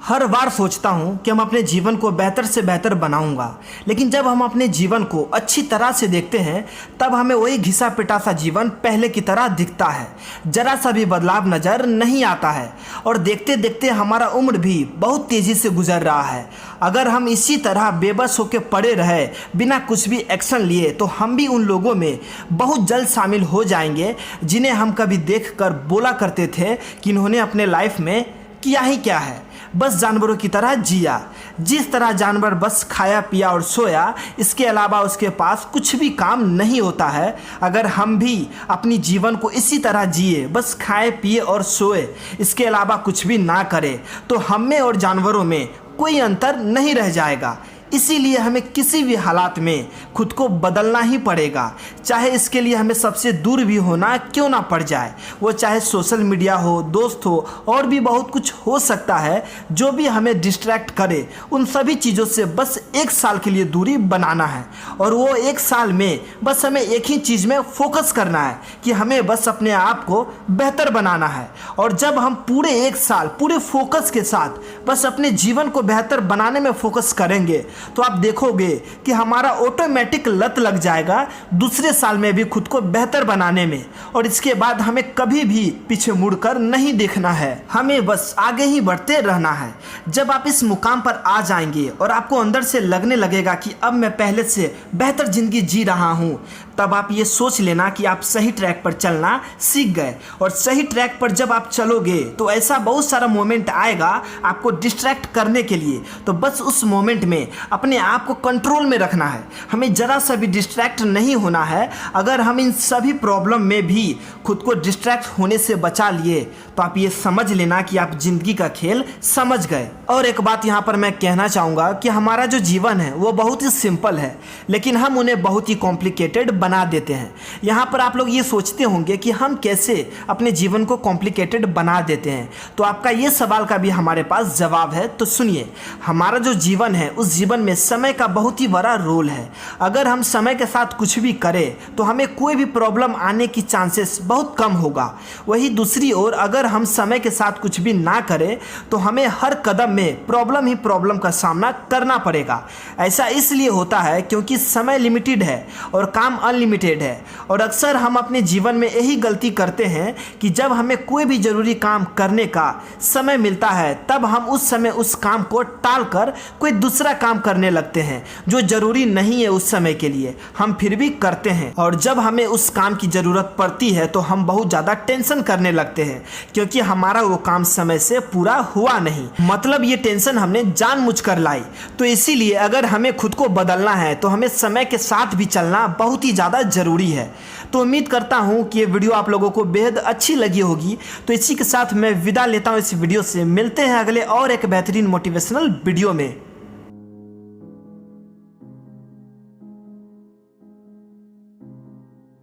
हर बार सोचता हूँ कि हम अपने जीवन को बेहतर से बेहतर बनाऊंगा, लेकिन जब हम अपने जीवन को अच्छी तरह से देखते हैं तब हमें वही घिसा पिटा सा जीवन पहले की तरह दिखता है। जरा सा भी बदलाव नज़र नहीं आता है और देखते देखते हमारा उम्र भी बहुत तेज़ी से गुजर रहा है। अगर हम इसी तरह बेबस होकर पड़े रहे बिना कुछ भी एक्शन लिए तो हम भी उन लोगों में बहुत जल्द शामिल हो जाएंगे जिन्हें हम कभी देख कर बोला करते थे कि इन्होंने अपने लाइफ में किया ही क्या है, बस जानवरों की तरह जिया। जिस तरह जानवर बस खाया पिया और सोया, इसके अलावा उसके पास कुछ भी काम नहीं होता है। अगर हम भी अपनी जीवन को इसी तरह जिए, बस खाए पिए और सोए, इसके अलावा कुछ भी ना करें, तो हम में और जानवरों में कोई अंतर नहीं रह जाएगा। इसीलिए हमें किसी भी हालात में खुद को बदलना ही पड़ेगा, चाहे इसके लिए हमें सबसे दूर भी होना क्यों ना पड़ जाए। वो चाहे सोशल मीडिया हो, दोस्त हो, और भी बहुत कुछ हो सकता है जो भी हमें डिस्ट्रैक्ट करे। उन सभी चीज़ों से बस 1 साल के लिए दूरी बनाना है और वो 1 साल में बस हमें एक ही चीज़ में फोकस करना है कि हमें बस अपने आप को बेहतर बनाना है। और जब हम पूरे 1 साल पूरे फोकस के साथ बस अपने जीवन को बेहतर बनाने में फोकस करेंगे तो आप देखोगे कि हमारा ऑटोमेटिक लत लग जाएगा दूसरे साल में भी खुद को बेहतर बनाने में। और इसके बाद हमें कभी भी पीछे मुड़कर नहीं देखना है, हमें बस आगे ही बढ़ते रहना है। जब आप इस मुकाम पर आ जाएंगे और आपको अंदर से लगने लगेगा कि अब मैं पहले से बेहतर जिंदगी जी रहा हूँ, तब आप ये सोच लेना कि आप सही ट्रैक पर चलना सीख गए। और सही ट्रैक पर जब आप चलोगे तो ऐसा बहुत सारा मोमेंट आएगा आपको डिस्ट्रैक्ट करने के लिए, तो बस उस मोमेंट में अपने आप को कंट्रोल में रखना है। हमें ज़रा सा भी डिस्ट्रैक्ट नहीं होना है। अगर हम इन सभी प्रॉब्लम में भी खुद को डिस्ट्रैक्ट होने से बचा लिए तो आप ये समझ लेना कि आप ज़िंदगी का खेल समझ गए। और एक बात यहाँ पर मैं कहना चाहूँगा कि हमारा जो जीवन है वो बहुत ही सिंपल है, लेकिन हम उन्हें बहुत ही कॉम्प्लिकेटेड बना देते हैं। यहाँ पर आप लोग ये सोचते होंगे कि हम कैसे अपने जीवन को कॉम्प्लिकेटेड बना देते हैं, तो आपका ये सवाल का भी हमारे पास जवाब है। तो सुनिए, हमारा जो जीवन है उस जीवन में समय का बहुत ही बड़ा रोल है। अगर हम समय के साथ कुछ भी करें तो हमें कोई भी प्रॉब्लम आने की चांसेस बहुत कम होगा। वही दूसरी ओर अगर हम समय के साथ कुछ भी ना करें तो हमें हर कदम में प्रॉब्लम ही प्रॉब्लम का सामना करना पड़ेगा। ऐसा इसलिए होता है क्योंकि समय लिमिटेड है और काम अनलिमिटेड है। और अक्सर हम अपने जीवन में यही गलती करते हैं कि जब हमें कोई भी ज़रूरी काम करने का समय मिलता है तब हम उस समय उस काम को टाल कर कोई दूसरा काम करने लगते हैं जो ज़रूरी नहीं है उस समय के लिए, हम फिर भी करते हैं। और जब हमें उस काम की ज़रूरत पड़ती है तो हम बहुत ज़्यादा टेंशन करने लगते हैं क्योंकि हमारा वो काम समय से पूरा हुआ नहीं, मतलब ये टेंशन हमने जानबूझकर लाई। तो इसीलिए अगर हमें खुद को बदलना है तो हमें समय के साथ भी चलना बहुत ही ज़्यादा ज़रूरी है। तो उम्मीद करता हूँ कि ये वीडियो आप लोगों को बेहद अच्छी लगी होगी। तो इसी के साथ मैं विदा लेता हूँ इस वीडियो से। मिलते हैं अगले और एक बेहतरीन मोटिवेशनल वीडियो में।